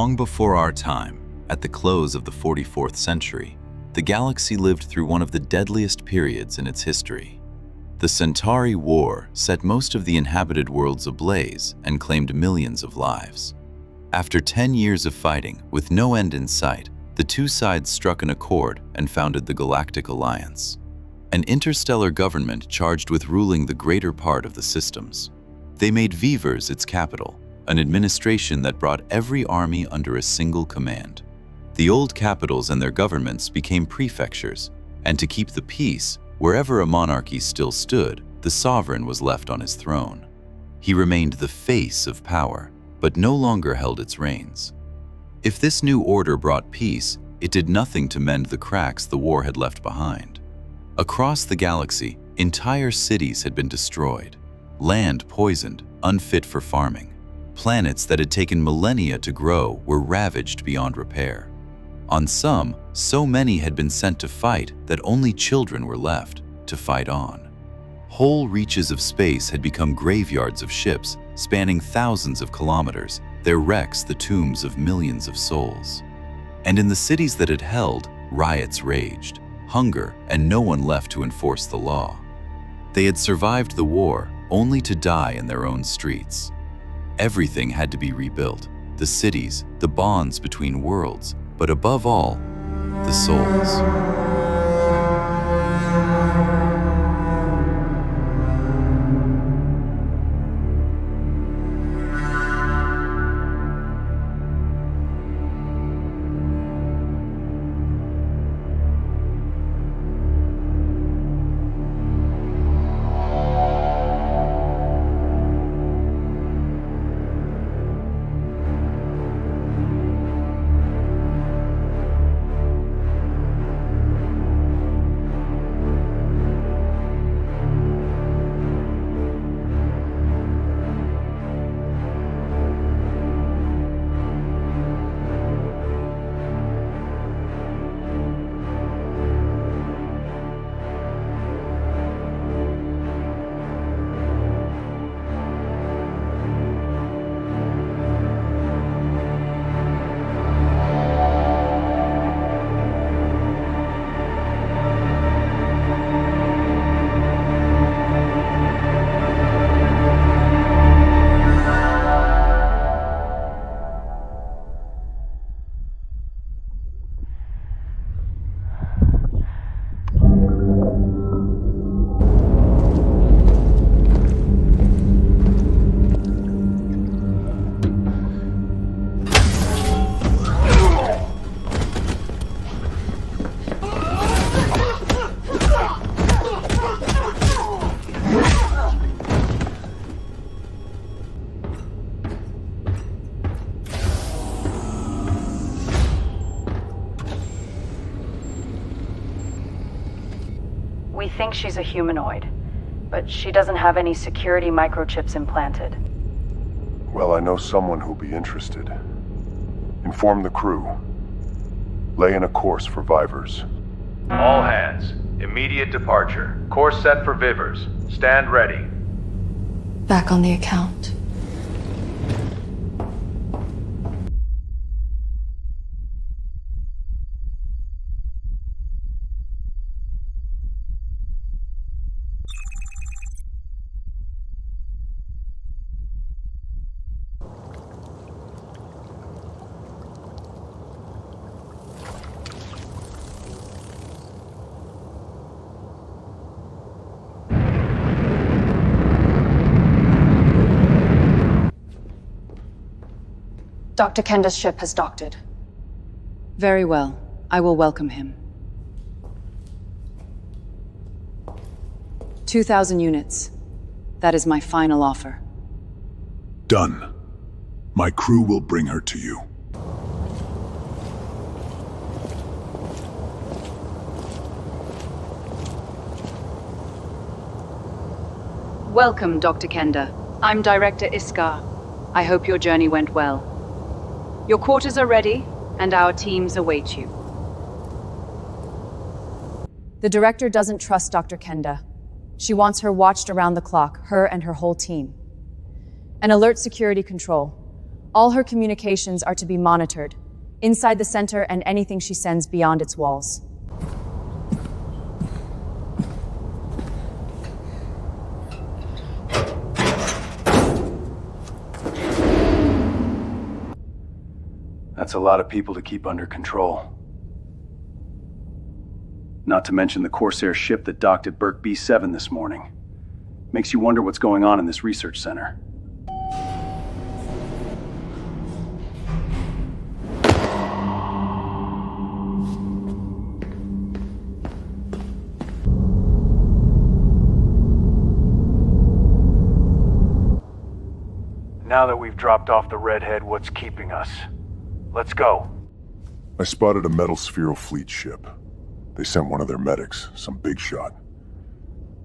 Long before our time, at the close of the 44th century, the galaxy lived through one of the deadliest periods in its history. The Centaur War set most of the inhabited worlds ablaze and claimed millions of lives. After 10 years of fighting, with no end in sight, the two sides struck an accord and founded the Galactic Alliance, an interstellar government charged with ruling the greater part of the systems. They made Vivers its capital, an administration that brought every army under a single command. The old capitals and their governments became prefectures, and to keep the peace, wherever a monarchy still stood, the sovereign was left on his throne. He remained the face of power, but no longer held its reins. If this new order brought peace, it did nothing to mend the cracks the war had left behind. Across the galaxy, entire cities had been destroyed, land poisoned, unfit for farming. Planets that had taken millennia to grow were ravaged beyond repair. On some, so many had been sent to fight that only children were left to fight on. Whole reaches of space had become graveyards of ships spanning thousands of kilometers, their wrecks the tombs of millions of souls. And in the cities that it held, riots raged, hunger, and no one left to enforce the law. They had survived the war only to die in their own streets. Everything had to be rebuilt, the cities, the bonds between worlds, but above all, the souls. We think she's a humanoid, but she doesn't have any security microchips implanted. Well, I know someone who'll be interested. Inform the crew. Lay in a course for Vivers. All hands, immediate departure. Course set for Vivers. Stand ready. Back on the account. Dr. Kenda's ship has docked. Very well. I will welcome him. 2,000 units. That is my final offer. Done. My crew will bring her to you. Welcome, Dr. Kenda. I'm Director Iskar. I hope your journey went well. Your quarters are ready, and our teams await you. The director doesn't trust Dr. Kenda. She wants her watched around the clock, her and her whole team. And alert security control. All her communications are to be monitored, inside the center and anything she sends beyond its walls. That's a lot of people to keep under control. Not to mention the Corsair ship that docked at Berk B7 this morning. Makes you wonder what's going on in this research center. Now that we've dropped off the redhead, what's keeping us? Let's go. I spotted a metal spheral fleet ship. They sent one of their medics, some big shot.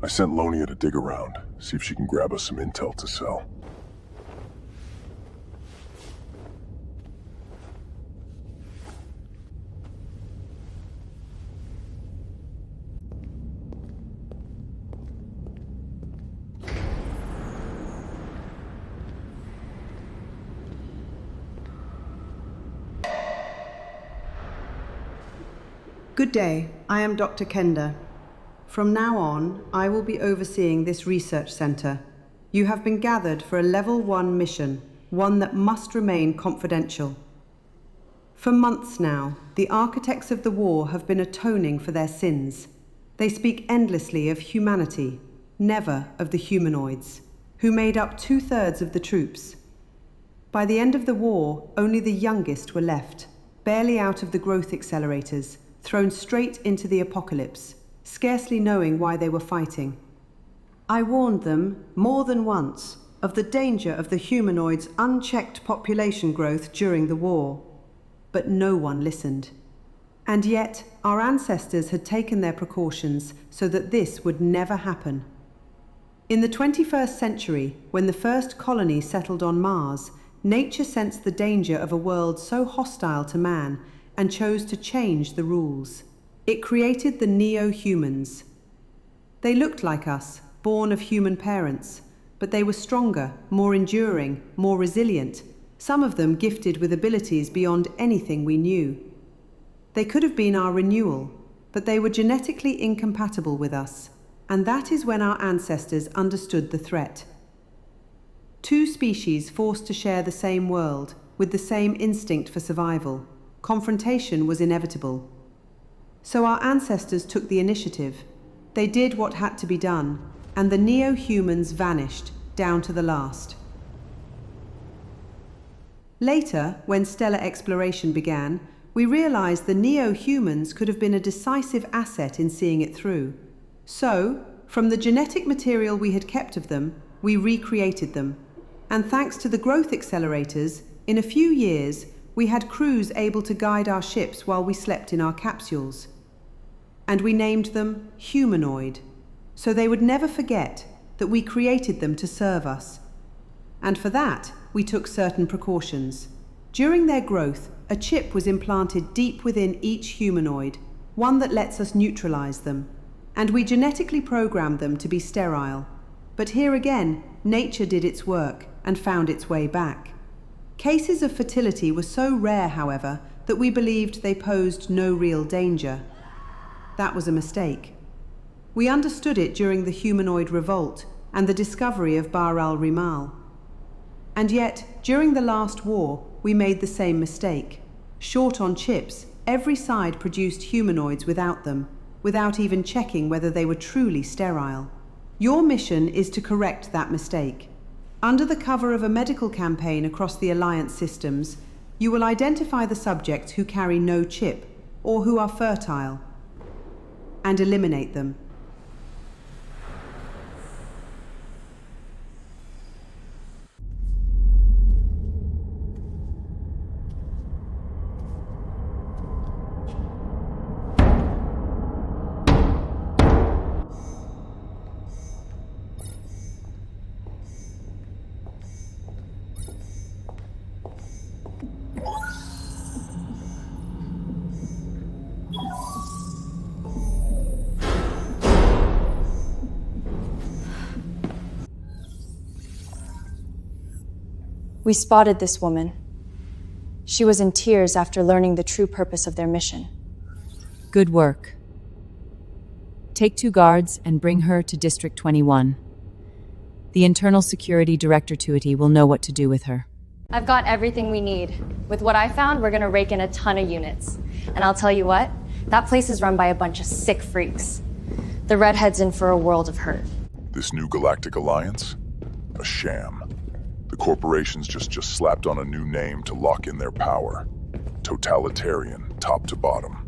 I sent Lonia to dig around, see if she can grab us some intel to sell. Good day, I am Dr. Kenda. From now on, I will be overseeing this research center. You have been gathered for a Level 1 mission, one that must remain confidential. For months now, the architects of the war have been atoning for their sins. They speak endlessly of humanity, never of the humanoids, who made up 2/3 of the troops. By the end of the war, only the youngest were left, barely out of the growth accelerators, thrown straight into the apocalypse, scarcely knowing why they were fighting. I warned them, more than once, of the danger of the humanoids' unchecked population growth during the war. But no one listened. And yet, our ancestors had taken their precautions so that this would never happen. In the 21st century, when the first colony settled on Mars, nature sensed the danger of a world so hostile to man and chose to change the rules. It created the neo-humans. They looked like us, born of human parents, but they were stronger, more enduring, more resilient, some of them gifted with abilities beyond anything we knew. They could have been our renewal, but they were genetically incompatible with us, and that is when our ancestors understood the threat. Two species forced to share the same world, with the same instinct for survival. Confrontation was inevitable. So our ancestors took the initiative. They did what had to be done, and the neo-humans vanished, down to the last. Later, when stellar exploration began, we realized the neo-humans could have been a decisive asset in seeing it through. So, from the genetic material we had kept of them, we recreated them. And thanks to the growth accelerators, in a few years, we had crews able to guide our ships while we slept in our capsules. And we named them Humanoid, so they would never forget that we created them to serve us. And for that, we took certain precautions. During their growth, a chip was implanted deep within each humanoid, one that lets us neutralize them. And we genetically programmed them to be sterile. But here again, nature did its work and found its way back. Cases of fertility were so rare, however, that we believed they posed no real danger. That was a mistake. We understood it during the humanoid revolt and the discovery of Bahralrimal. And yet, during the last war, we made the same mistake. Short on chips, every side produced humanoids without them, without even checking whether they were truly sterile. Your mission is to correct that mistake. Under the cover of a medical campaign across the Alliance systems, you will identify the subjects who carry no chip, or who are fertile, and eliminate them. We spotted this woman. She was in tears after learning the true purpose of their mission. Good work. Take 2 guards and bring her to District 21. The Internal Security Director Tuity will know what to do with her. I've got everything we need. With what I found, we're gonna rake in a ton of units. And I'll tell you what, that place is run by a bunch of sick freaks. The Redhead's in for a world of hurt. This new Galactic Alliance? A sham. The corporations just slapped on a new name to lock in their power. Totalitarian, top to bottom.